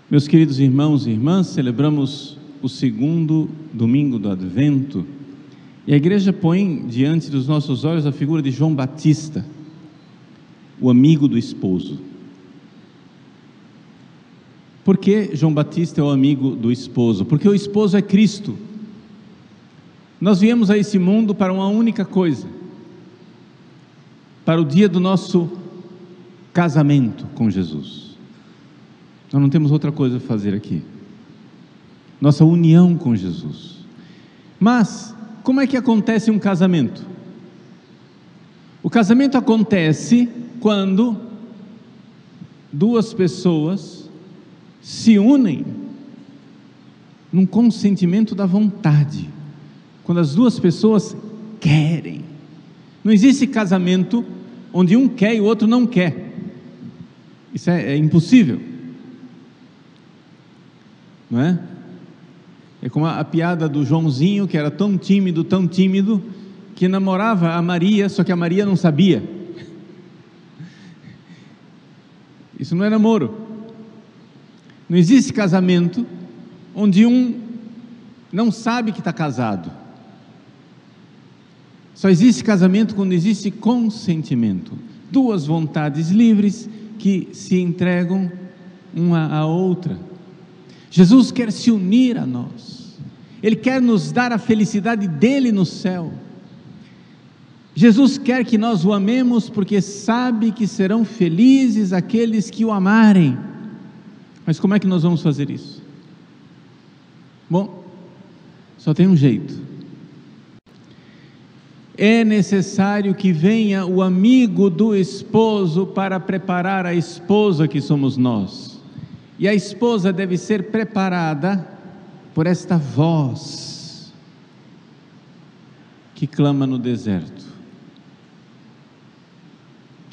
Meus queridos irmãos e irmãs, celebramos o segundo domingo do Advento e a igreja põe diante dos nossos olhos a figura de João Batista, o amigo do esposo. Por que João Batista é o amigo do esposo? Porque o esposo é Cristo. Nós viemos a esse mundo para uma única coisa, para o dia do nosso casamento com Jesus. Nós não temos outra coisa a fazer aqui, nossa união com Jesus. Mas, como é que acontece um casamento? O casamento acontece quando duas pessoas se unem num consentimento da vontade, quando as duas pessoas querem. Não existe casamento onde um quer e o outro não quer, isso é impossível, não é? É como a piada do Joãozinho, que era tão tímido, que namorava a Maria, só que a Maria não sabia. Isso não é namoro. Não existe casamento onde um não sabe que está casado. Só existe casamento quando existe consentimento, duas vontades livres que se entregam uma à outra. Jesus quer se unir a nós, Ele quer nos dar a felicidade dEle no céu. Jesus quer que nós o amemos porque sabe que serão felizes aqueles que o amarem. Mas como é que nós vamos fazer isso? Bom, só tem um jeito. É necessário que venha o amigo do esposo para preparar a esposa que somos nós. E a esposa deve ser preparada por esta voz que clama no deserto.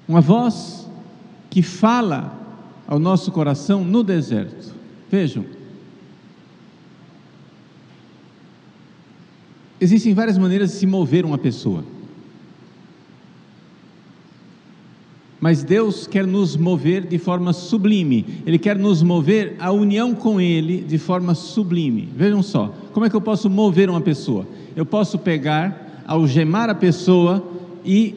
Uma voz que fala ao nosso coração no deserto. Vejam, existem várias maneiras de se mover uma pessoa, mas Deus quer nos mover de forma sublime. Ele quer nos mover à união com Ele de forma sublime. Vejam só, como é que eu posso mover uma pessoa? Eu posso pegar, algemar a pessoa e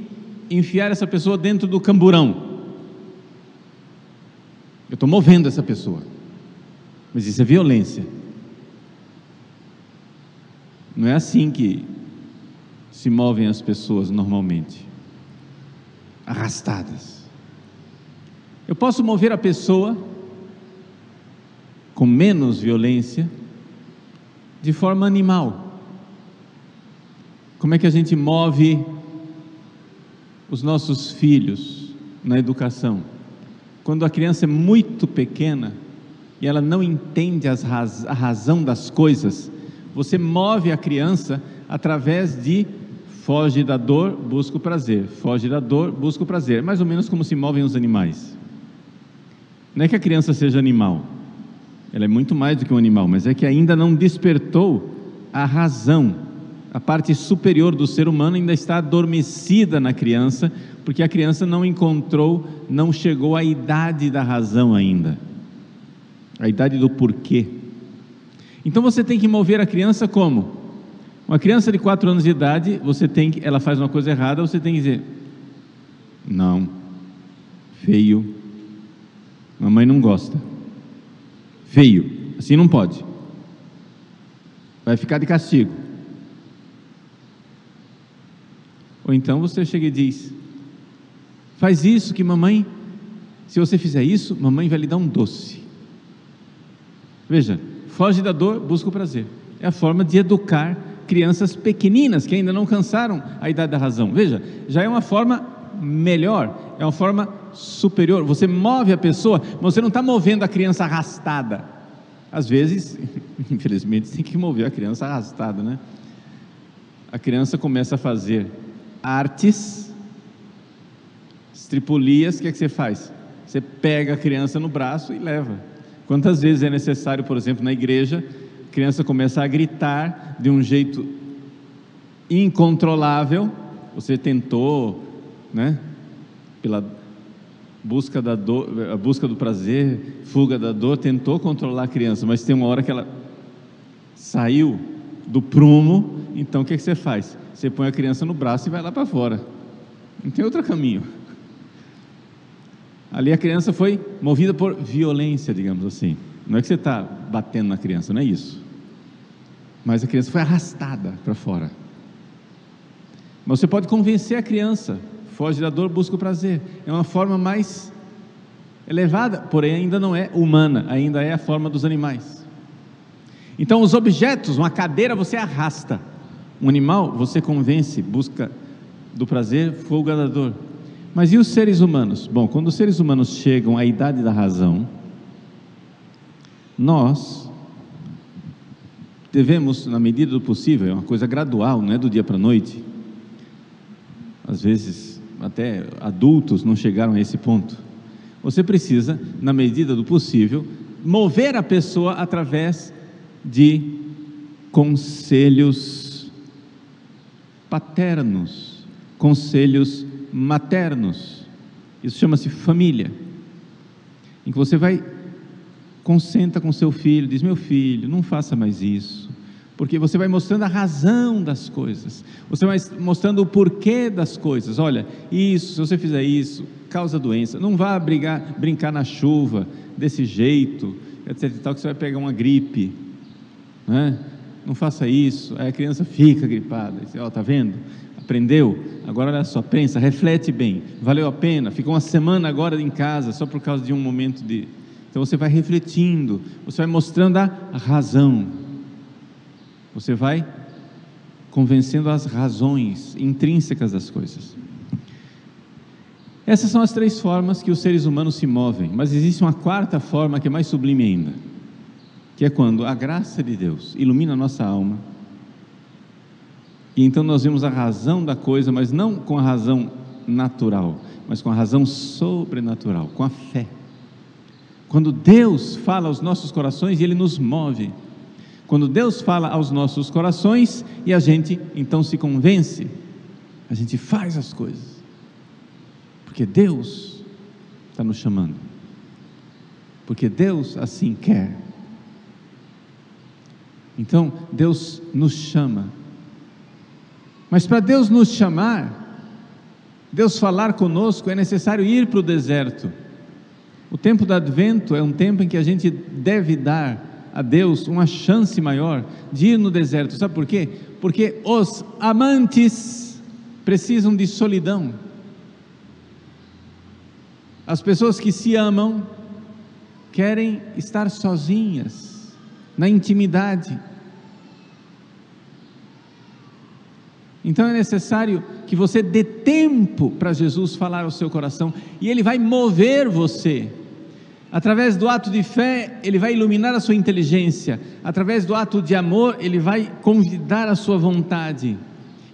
enfiar essa pessoa dentro do camburão. Eu estou movendo essa pessoa, mas isso é violência. Não é assim que se movem as pessoas normalmente, arrastadas. Eu posso mover a pessoa com menos violência, de forma animal. Como é que a gente move os nossos filhos na educação? Quando a criança é muito pequena e ela não entende a razão das coisas, você move a criança através de foge da dor, busca o prazer, foge da dor, busca o prazer, mais ou menos como se movem os animais. Não é que a criança seja animal, ela é muito mais do que um animal, mas é que ainda não despertou a razão, a parte superior do ser humano ainda está adormecida na criança, porque a criança não chegou à idade da razão ainda, a idade do porquê. Então você tem que mover a criança como? Uma criança de 4 anos de idade, ela faz uma coisa errada, você tem que dizer: não, feio, mamãe não gosta, feio, assim não pode, vai ficar de castigo. Ou então você chega e diz: faz isso que mamãe, se você fizer isso, mamãe vai lhe dar um doce. Veja, foge da dor, busca o prazer. É a forma de educar crianças pequeninas que ainda não alcançaram a idade da razão. Veja, já é uma forma melhor, é uma forma superior. Você move a pessoa, mas você não está movendo a criança arrastada. Às vezes, infelizmente, tem que mover a criança arrastada, né? A criança começa a fazer artes, estripulias, o que é que você faz? Você pega a criança no braço e leva. Quantas vezes é necessário, por exemplo, na igreja, a criança começa a gritar de um jeito incontrolável, você tentou, né, pela busca da dor, a busca do prazer, fuga da dor, tentou controlar a criança, mas tem uma hora que ela saiu do prumo. Então o que você faz? Você põe a criança no braço e vai lá para fora, não tem outro caminho. Ali a criança foi movida por violência, digamos assim. Não é que você está batendo na criança, não é isso, mas a criança foi arrastada para fora. Mas você pode convencer a criança: foge da dor, busca o prazer. É uma forma mais elevada, porém ainda não é humana, ainda é a forma dos animais. Então os objetos, uma cadeira você arrasta, um animal você convence, busca do prazer, fuga da dor. Mas e os seres humanos? Bom, quando os seres humanos chegam à idade da razão, nós devemos, na medida do possível, é uma coisa gradual, não é do dia para a noite. Às vezes até adultos não chegaram a esse ponto. Você precisa, na medida do possível, mover a pessoa através de conselhos paternos, conselhos maternos. Isso chama-se família, em que você vai, senta com seu filho, diz: meu filho, não faça mais isso, porque você vai mostrando a razão das coisas, você vai mostrando o porquê das coisas. Olha, isso, se você fizer isso, causa doença, não vá brincar na chuva desse jeito, etc e tal, que você vai pegar uma gripe, né? Não faça isso. Aí a criança fica gripada, diz: ó, tá vendo? Aprendeu? Agora olha só, pensa, reflete bem, valeu a pena? Ficou uma semana agora em casa, só por causa de um momento de... Então você vai refletindo, você vai mostrando a razão, você vai convencendo as razões intrínsecas das coisas. Essas são as 3 formas que os seres humanos se movem, mas existe uma 4ª forma que é mais sublime ainda, que é quando a graça de Deus ilumina a nossa alma, e então nós vemos a razão da coisa, mas não com a razão natural, mas com a razão sobrenatural, com a fé. Quando Deus fala aos nossos corações e Ele nos move, quando Deus fala aos nossos corações e a gente então se convence, a gente faz as coisas, porque Deus está nos chamando, porque Deus assim quer. Então Deus nos chama, mas para Deus nos chamar, Deus falar conosco, é necessário ir para o deserto. O tempo do advento é um tempo em que a gente deve dar a Deus uma chance maior de ir no deserto. Sabe por quê? Porque os amantes precisam de solidão. As pessoas que se amam querem estar sozinhas, na intimidade. Então é necessário que você dê tempo para Jesus falar ao seu coração, e Ele vai mover você. Através do ato de fé, Ele vai iluminar a sua inteligência. Através do ato de amor, Ele vai convidar a sua vontade.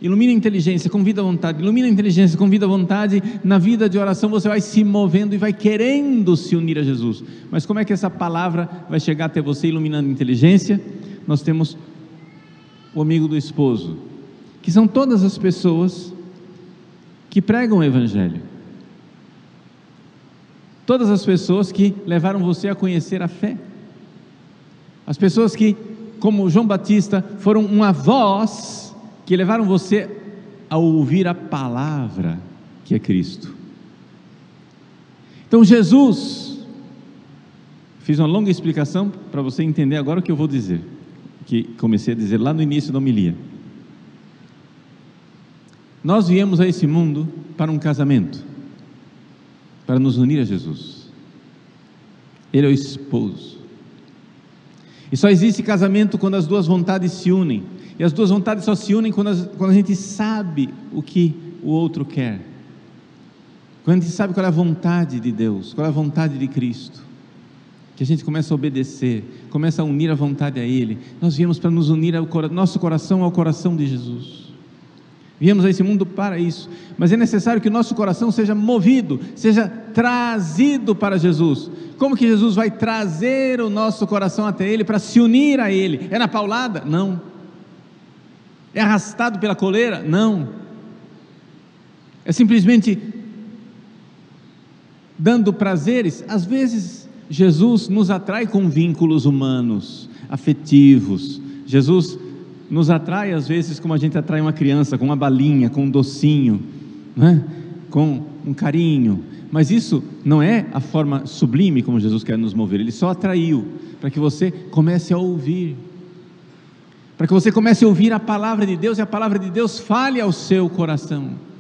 Ilumina a inteligência, convida a vontade. Ilumina a inteligência, convida a vontade. Na vida de oração você vai se movendo e vai querendo se unir a Jesus. Mas como é que essa palavra vai chegar até você iluminando a inteligência? Nós temos o amigo do esposo, que são todas as pessoas que pregam o Evangelho, todas as pessoas que levaram você a conhecer a fé, as pessoas que, como João Batista, foram uma voz que levaram você a ouvir a palavra que é Cristo. Então Jesus, fiz uma longa explicação para você entender agora o que eu vou dizer, que comecei a dizer lá no início da homilia. Nós viemos a esse mundo para um casamento, para nos unir a Jesus. Ele é o esposo, e só existe casamento quando as 2 vontades se unem, e as 2 vontades só se unem quando a gente sabe o que o outro quer, quando a gente sabe qual é a vontade de Deus, qual é a vontade de Cristo, que a gente começa a obedecer, começa a unir a vontade a Ele. Nós viemos para nos unir nosso coração ao coração de Jesus. Viemos a esse mundo para isso, mas é necessário que o nosso coração seja movido, seja trazido para Jesus. Como que Jesus vai trazer o nosso coração até Ele, para se unir a Ele? É na paulada? Não. É arrastado pela coleira? Não. É simplesmente dando prazeres. Às vezes Jesus nos atrai com vínculos humanos, afetivos. Jesus nos atrai às vezes como a gente atrai uma criança, com uma balinha, com um docinho, né? Com um carinho. Mas isso não é a forma sublime como Jesus quer nos mover. Ele só atraiu para que você comece a ouvir, para que você comece a ouvir a palavra de Deus, e a palavra de Deus fale ao seu coração.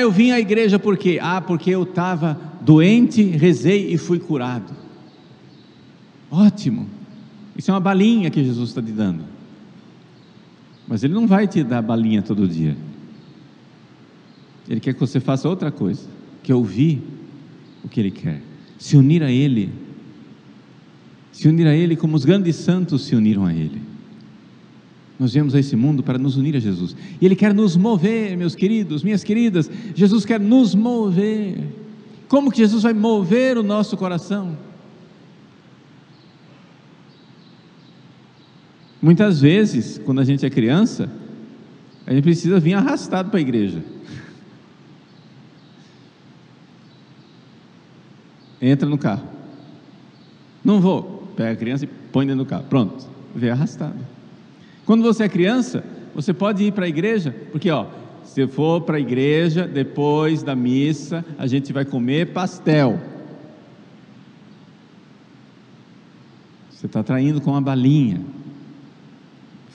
Eu vim à igreja por quê? Porque eu estava doente, rezei e fui curado. Ótimo, isso é uma balinha que Jesus está te dando, mas Ele não vai te dar balinha todo dia. Ele quer que você faça outra coisa, que é ouvir o que Ele quer, se unir a Ele como os grandes santos se uniram a Ele. Nós viemos a esse mundo para nos unir a Jesus, e Ele quer nos mover, meus queridos, minhas queridas. Jesus quer nos mover. Como que Jesus vai mover o nosso coração? Muitas vezes, quando a gente é criança, a gente precisa vir arrastado para a igreja. Entra no carro, não vou, pega a criança e põe dentro do carro, pronto, vem arrastado. Quando você é criança, você pode ir para a igreja, porque se for para a igreja, depois da missa, a gente vai comer pastel. Você está traindo com uma balinha,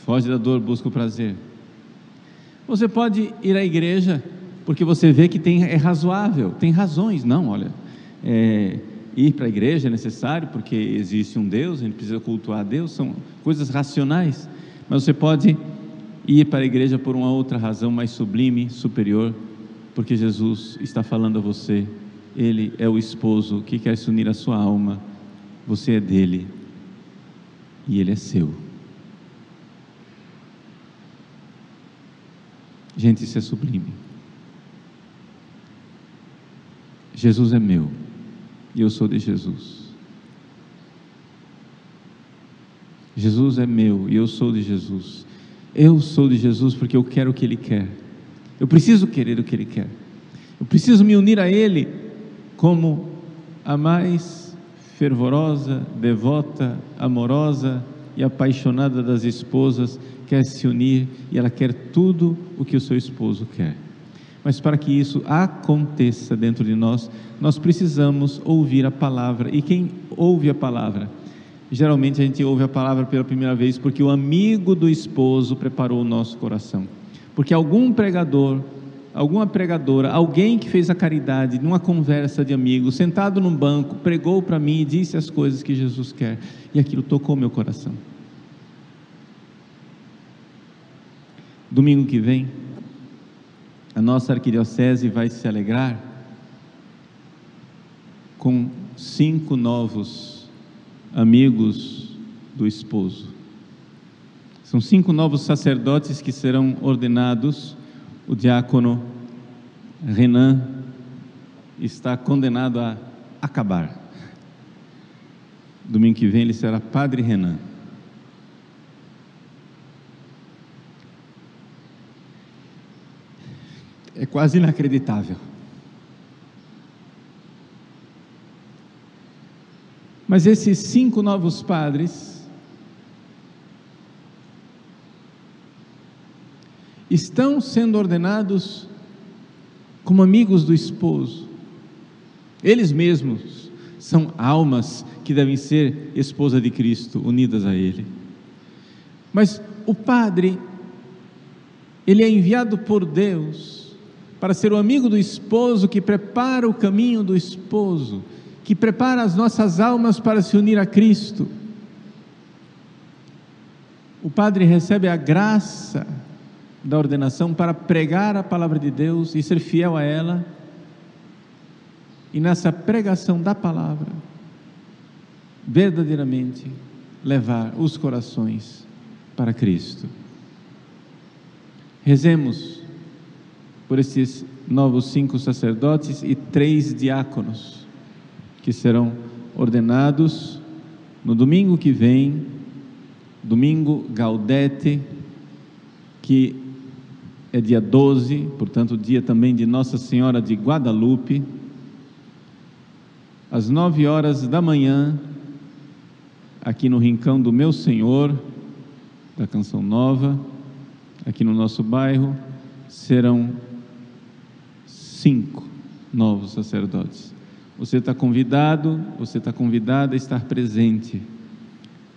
foge da dor, busca o prazer. Você pode ir à igreja, porque você vê que é razoável, tem razões. Não, olha, ir para a igreja é necessário, porque existe um Deus, a gente precisa cultuar a Deus, são coisas racionais. Mas você pode ir para a igreja por uma outra razão mais sublime, superior, porque Jesus está falando a você. Ele é o esposo que quer se unir à sua alma, você é dele e ele é seu. Gente, isso é sublime. Jesus é meu e eu sou de Jesus. Jesus é meu e eu sou de Jesus. Eu sou de Jesus porque eu quero o que Ele quer. Eu preciso querer o que Ele quer. Eu preciso me unir a Ele como a mais fervorosa, devota, amorosa e apaixonada das esposas quer se unir, e ela quer tudo o que o seu esposo quer. Mas para que isso aconteça dentro de nós, nós precisamos ouvir a palavra. E quem ouve a palavra? Geralmente a gente ouve a palavra pela primeira vez porque o amigo do esposo preparou o nosso coração, porque algum pregador, alguma pregadora, alguém que fez a caridade numa conversa de amigos, sentado num banco, pregou para mim e disse as coisas que Jesus quer, e aquilo tocou meu coração. Domingo que vem, a nossa arquidiocese vai se alegrar com 5 novos amigos do esposo. São 5 novos sacerdotes que serão ordenados. O diácono Renan está condenado a acabar. Domingo que vem ele será Padre Renan. É quase inacreditável. Mas esses 5 novos padres estão sendo ordenados como amigos do esposo. Eles mesmos são almas que devem ser esposa de Cristo, unidas a Ele. Mas o padre, ele é enviado por Deus para ser o amigo do esposo, que prepara o caminho do esposo, que prepara as nossas almas para se unir a Cristo. O padre recebe a graça da ordenação para pregar a palavra de Deus e ser fiel a ela, e nessa pregação da palavra, verdadeiramente levar os corações para Cristo. Rezemos por esses novos 5 sacerdotes e 3 diáconos, que serão ordenados no domingo que vem, domingo Gaudete, que é dia 12, portanto dia também de Nossa Senhora de Guadalupe, às 9h da manhã, aqui no Rincão do Meu Senhor, da Canção Nova, aqui no nosso bairro, serão 5 novos sacerdotes. Você está convidado, você está convidada a estar presente.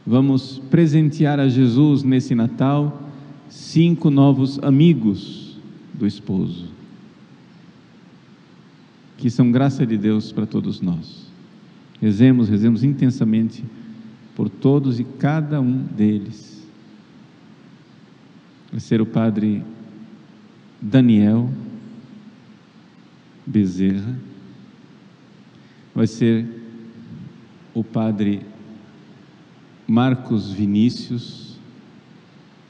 Vamos presentear a Jesus nesse Natal 5 novos amigos do esposo, que são graça de Deus para todos nós. Rezemos intensamente por todos e cada um deles. Vai ser o padre Daniel Bezerra, vai ser o padre Marcos Vinícius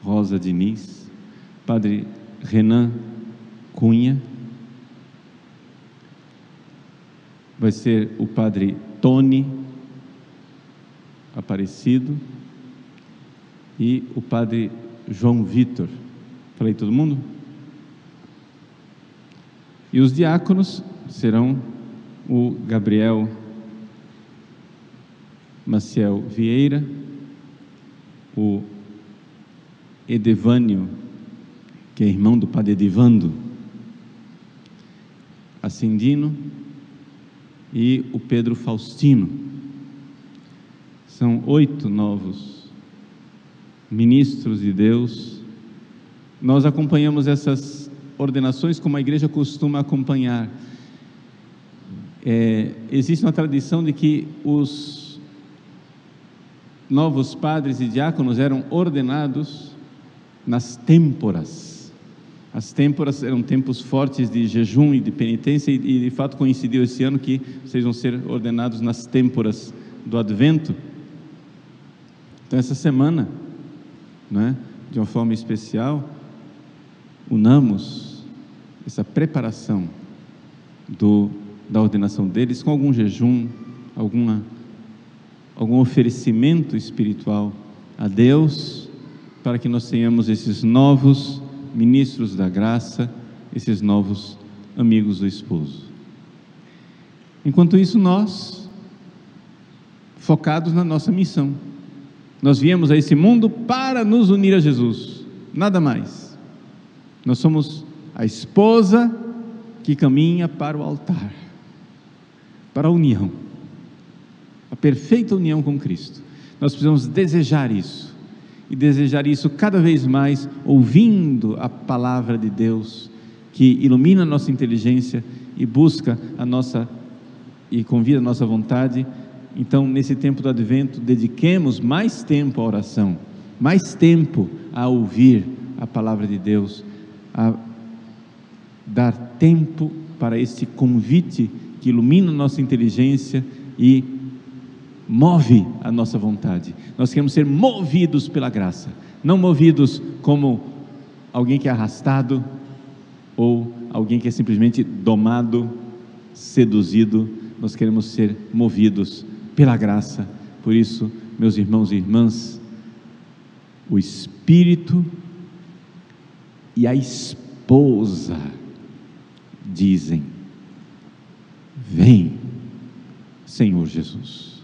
Rosa Diniz, padre Renan Cunha, vai ser o padre Tony Aparecido e o padre João Vitor. Falei todo mundo? E os diáconos serão o Gabriel Maciel Vieira, o Edevânio, que é irmão do padre Edivando Ascendino, e o Pedro Faustino. São 8 novos ministros de Deus. Nós acompanhamos essas ordenações como a igreja costuma acompanhar. Existe uma tradição de que os novos padres e diáconos eram ordenados nas têmporas. As têmporas eram tempos fortes de jejum e de penitência, e de fato coincidiu esse ano que vocês vão ser ordenados nas têmporas do Advento. Então essa semana, de uma forma especial, unamos essa preparação da ordenação deles com algum jejum, algum oferecimento espiritual a Deus, para que nós tenhamos esses novos ministros da graça, esses novos amigos do esposo. Enquanto isso, nós, focados na nossa missão, nós viemos a esse mundo para nos unir a Jesus, nada mais. Nós somos a esposa que caminha para o altar, para a união, a perfeita união com Cristo. Nós precisamos desejar isso, e desejar isso cada vez mais, ouvindo a palavra de Deus, que ilumina a nossa inteligência e busca e convida a nossa vontade. Então, nesse tempo do Advento, dediquemos mais tempo à oração, mais tempo a ouvir a palavra de Deus, a dar tempo para este convite que ilumina a nossa inteligência e move a nossa vontade. Nós queremos ser movidos pela graça, não movidos como alguém que é arrastado ou alguém que é simplesmente domado, seduzido. Nós queremos ser movidos pela graça. Por isso, meus irmãos e irmãs, o Espírito e a esposa dizem: vem, Senhor Jesus.